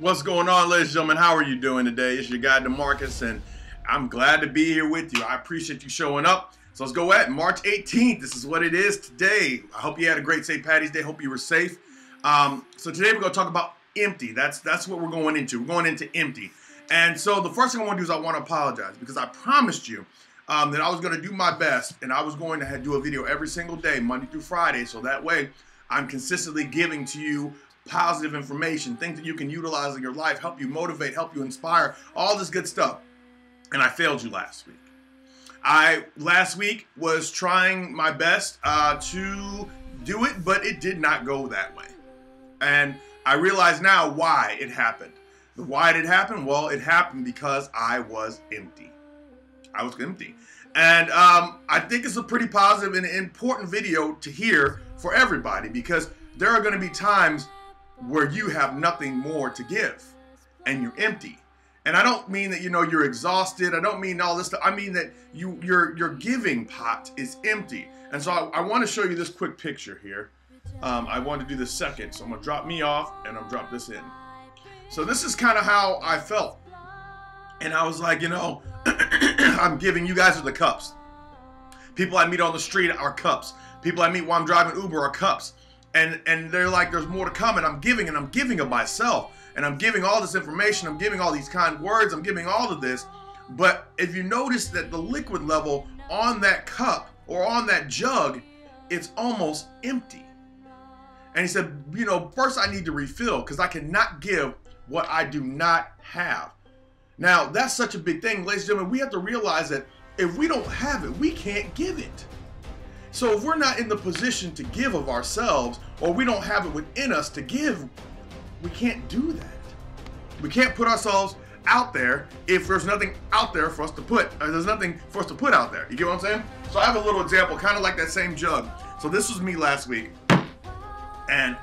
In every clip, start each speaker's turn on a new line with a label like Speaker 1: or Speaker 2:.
Speaker 1: What's going on, ladies and gentlemen? How are you doing today? It's your guy, DeMarcus, and I'm glad to be here with you. I appreciate you showing up. So let's go at March 18th. This is what it is today. I hope you had a great St. Patty's Day. Hope you were safe. So today we're going to talk about empty. That's what we're going into. We're going into empty. And so the first thing I want to do is I want to apologize because I promised you that I was going to do my best and I was going to do a video every single day, Monday through Friday. So that way I'm consistently giving to you positive information, things that you can utilize in your life, help you motivate, help you inspire, all this good stuff. And I failed you last week. Last week was trying my best to do it, but it did not go that way. And I realize now why it happened. Why did it happen? Well, it happened because I was empty. I was empty. And I think it's a pretty positive and important video to hear for everybody, because there are going to be times where you have nothing more to give and you're empty. And I don't mean that, you're exhausted. I don't mean all this stuff. I mean that your giving pot is empty. And so I want to show you this quick picture here. I want to do this second. So I'm going to drop me off and I'm drop this in. So this is kind of how I felt. And I was like, I'm giving. You guys are the cups. People I meet on the street are cups. People I meet while I'm driving Uber are cups. And they're like, there's more to come, and I'm giving of myself, and I'm giving all this information, I'm giving all these kind words, I'm giving all of this. But if you notice that the liquid level on that cup or on that jug, it's almost empty. And he said, first I need to refill because I cannot give what I do not have. Now, that's such a big thing, ladies and gentlemen. We have to realize that if we don't have it, we can't give it. So if we're not in the position to give of ourselves, or we don't have it within us to give, we can't do that. We can't put ourselves out there if there's nothing out there for us to put. There's nothing for us to put out there. You get what I'm saying? So I have a little example, kind of like that same jug. So this was me last week, and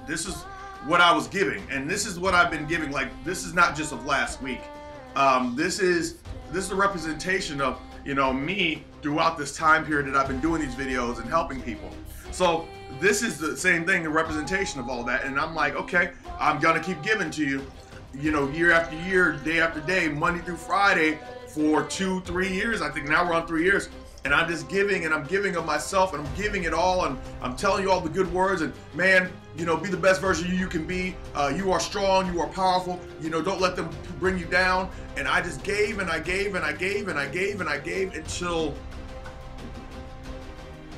Speaker 1: this is what I was giving, and this is what I've been giving. Like, this is not just of last week. This is a representation of me throughout this time period that I've been doing these videos and helping people. So this is the same thing, the representation of all that. And I'm like, okay, I'm gonna keep giving to you, year after year, day after day, Monday through Friday for 2-3 years. I think now we're on 3 years. And I'm just giving, and I'm giving of myself, and I'm giving it all, and I'm telling you all the good words, and man, be the best version of you can be. You are strong, you are powerful, don't let them bring you down. And I just gave, and I gave, and I gave, and I gave, and I gave until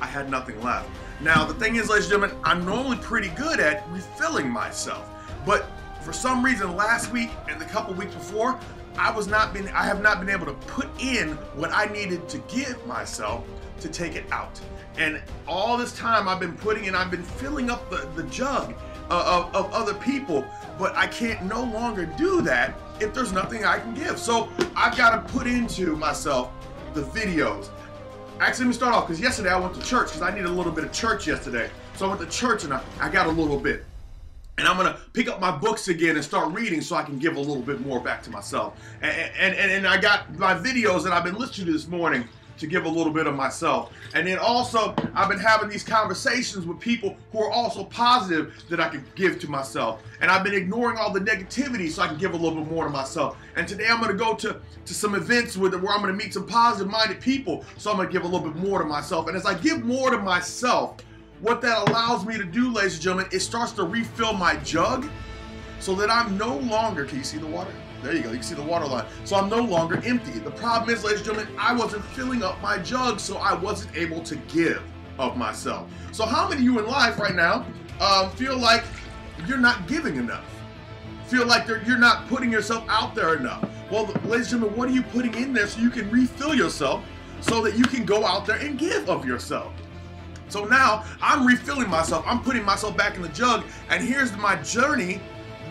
Speaker 1: I had nothing left. Now, the thing is, ladies and gentlemen, I'm normally pretty good at refilling myself, but for some reason last week and the couple weeks before, I have not been able to put in what I needed to give myself to take it out. And all this time I've been I've been filling up the jug of other people, but I can't no longer do that if there's nothing I can give. So I've got to put into myself the videos. Actually, let me start off, because yesterday I went to church because I needed a little bit of church yesterday. So I went to church and I got a little bit. And I'm gonna pick up my books again and start reading so I can give a little bit more back to myself. And I got my videos that I've been listening to this morning to give a little bit of myself. And then also, I've been having these conversations with people who are also positive that I can give to myself. And I've been ignoring all the negativity so I can give a little bit more to myself. And today I'm gonna go to some events where I'm gonna meet some positive-minded people, so I'm gonna give a little bit more to myself. And as I give more to myself, what that allows me to do, ladies and gentlemen, it starts to refill my jug so that I'm no longer, can you see the water? There you go, you can see the water line. So I'm no longer empty. The problem is, ladies and gentlemen, I wasn't filling up my jug, so I wasn't able to give of myself. So how many of you in life right now feel like you're not giving enough? Feel like you're not putting yourself out there enough? Well, ladies and gentlemen, what are you putting in there so you can refill yourself so that you can go out there and give of yourself? So now I'm refilling myself. I'm putting myself back in the jug, and here's my journey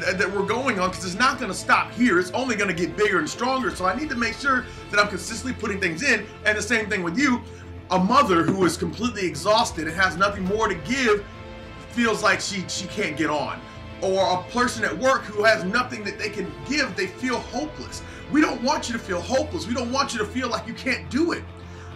Speaker 1: that we're going on, because it's not going to stop here. It's only going to get bigger and stronger. So I need to make sure that I'm consistently putting things in. And the same thing with you. A mother who is completely exhausted and has nothing more to give feels like she can't get on. Or a person at work who has nothing that they can give, they feel hopeless. We don't want you to feel hopeless. We don't want you to feel like you can't do it.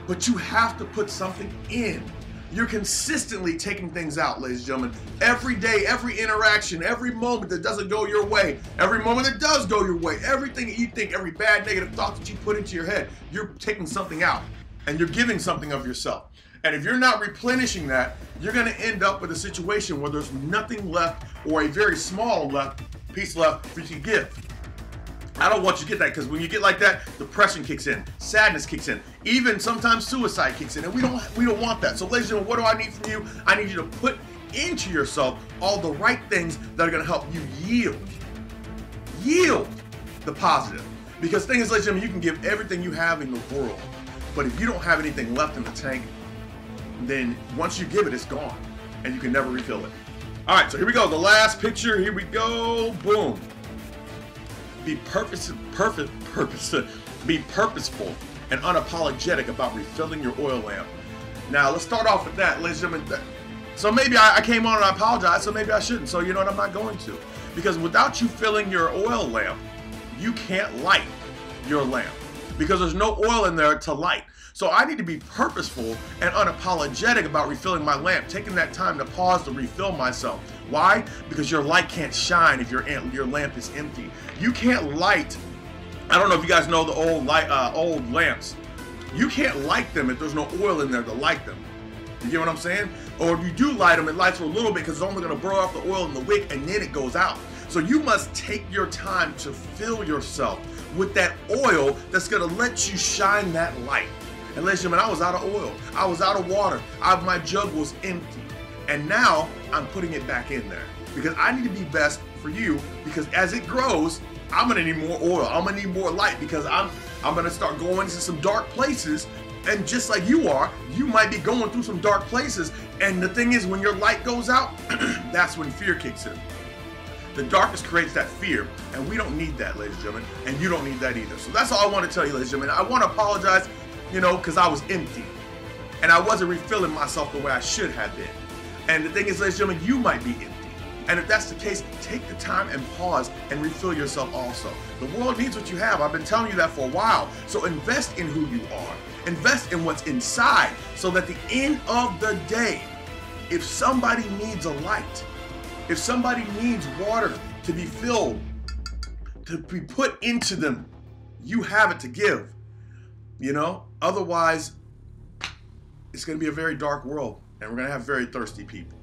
Speaker 1: But you have to put something in. You're consistently taking things out, ladies and gentlemen. Every day, every interaction, every moment that doesn't go your way, every moment that does go your way, everything that you think, every bad negative thought that you put into your head, you're taking something out and you're giving something of yourself. And if you're not replenishing that, you're going to end up with a situation where there's nothing left, or a very small piece left for you to give. I don't want you to get that, because when you get like that, depression kicks in, sadness kicks in, even sometimes suicide kicks in, and we don't want that. So ladies and gentlemen, what do I need from you? I need you to put into yourself all the right things that are going to help you yield the positive. Because the thing is, ladies and gentlemen, you can give everything you have in the world, but if you don't have anything left in the tank, then once you give it, it's gone, and you can never refill it. All right, so here we go. The last picture. Here we go. Boom. Be purposeful and unapologetic about refilling your oil lamp. Now, let's start off with that, ladies and gentlemen. So maybe I came on and I apologize, so maybe I shouldn't. So you know what, I'm not going to. Because without you filling your oil lamp, you can't light your lamp, because there's no oil in there to light. So I need to be purposeful and unapologetic about refilling my lamp, taking that time to pause to refill myself. Why? Because your light can't shine if your lamp is empty. You can't light, I don't know if you guys know the old lamps. You can't light them if there's no oil in there to light them. You get what I'm saying? Or if you do light them, it lights for a little bit because it's only going to burn off the oil in the wick and then it goes out. So you must take your time to fill yourself with that oil that's going to let you shine that light. And ladies and gentlemen, I was out of oil. I was out of water. My jug was empty. And now I'm putting it back in there because I need to be best for you, because as it grows, I'm going to need more oil. I'm going to need more light, because I'm going to start going into some dark places. And just like you are, you might be going through some dark places. And the thing is, when your light goes out, that's when fear kicks in. The darkness creates that fear, and we don't need that, ladies and gentlemen, and you don't need that either. So that's all I want to tell you, ladies and gentlemen. I want to apologize, you know, because I was empty, and I wasn't refilling myself the way I should have been. And the thing is, ladies and gentlemen, you might be empty. And if that's the case, take the time and pause and refill yourself also. The world needs what you have. I've been telling you that for a while. So invest in who you are. Invest in what's inside, so that at the end of the day, if somebody needs a light, if somebody needs water to be filled, to be put into them, you have it to give. You know, otherwise, it's going to be a very dark world, and we're going to have very thirsty people.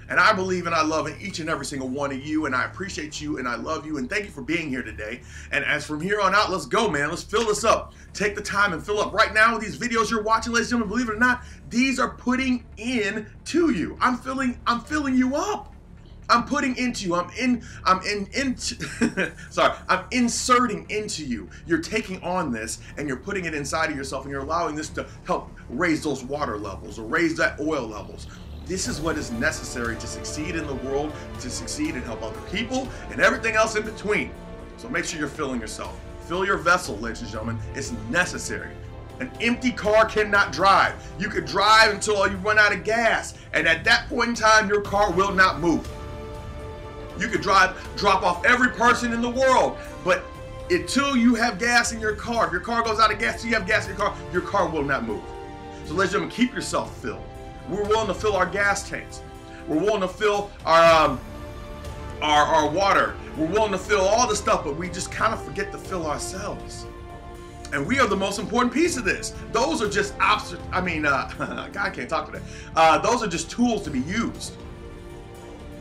Speaker 1: And I believe and I love in each and every single one of you, and I appreciate you, and I love you, and thank you for being here today. And as from here on out, let's go, man. Let's fill this up. Take the time and fill up. Right now, these videos you're watching, ladies and gentlemen, believe it or not, these are putting in to you. I'm filling you up. I'm putting into you. I'm inserting into you. You're taking on this and you're putting it inside of yourself, and you're allowing this to help raise those water levels or raise that oil levels. This is what is necessary to succeed in the world, to succeed and help other people, and everything else in between. So make sure you're filling yourself. Fill your vessel, ladies and gentlemen. It's necessary. An empty car cannot drive. You could drive until you run out of gas, and at that point in time, your car will not move. You could drop off every person in the world, but until you have gas in your car, if your car goes out of gas, you have gas in your car will not move. So ladies and gentlemen, keep yourself filled. We're willing to fill our gas tanks. We're willing to fill our water. We're willing to fill all the stuff, but we just kind of forget to fill ourselves. And we are the most important piece of this. Those are just God, I can't talk today. Those are just tools to be used.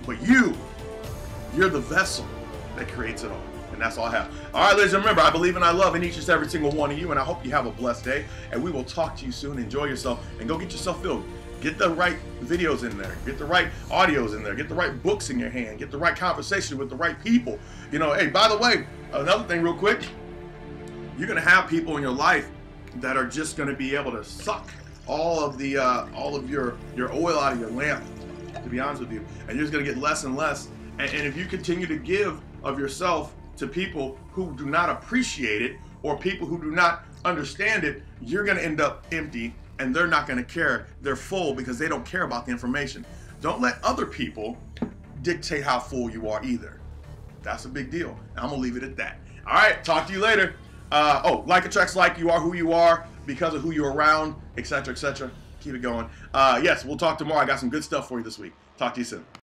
Speaker 1: But you're the vessel that creates it all. And that's all I have. All right, ladies, and remember, I believe and I love in each and every single one of you, and I hope you have a blessed day. And we will talk to you soon. Enjoy yourself, and go get yourself filled. Get the right videos in there. Get the right audios in there. Get the right books in your hand. Get the right conversation with the right people. You know, hey, by the way, another thing real quick, you're going to have people in your life that are just going to be able to suck all of your oil out of your lamp, to be honest with you. And you're just going to get less and less. And if you continue to give of yourself to people who do not appreciate it, or people who do not understand it, you're going to end up empty, and they're not going to care. They're full because they don't care about the information. Don't let other people dictate how full you are either. That's a big deal. And I'm going to leave it at that. All right, talk to you later. Like attracts like. You are who you are because of who you're around, etc., etc. Keep it going. Yes, we'll talk tomorrow. I got some good stuff for you this week. Talk to you soon.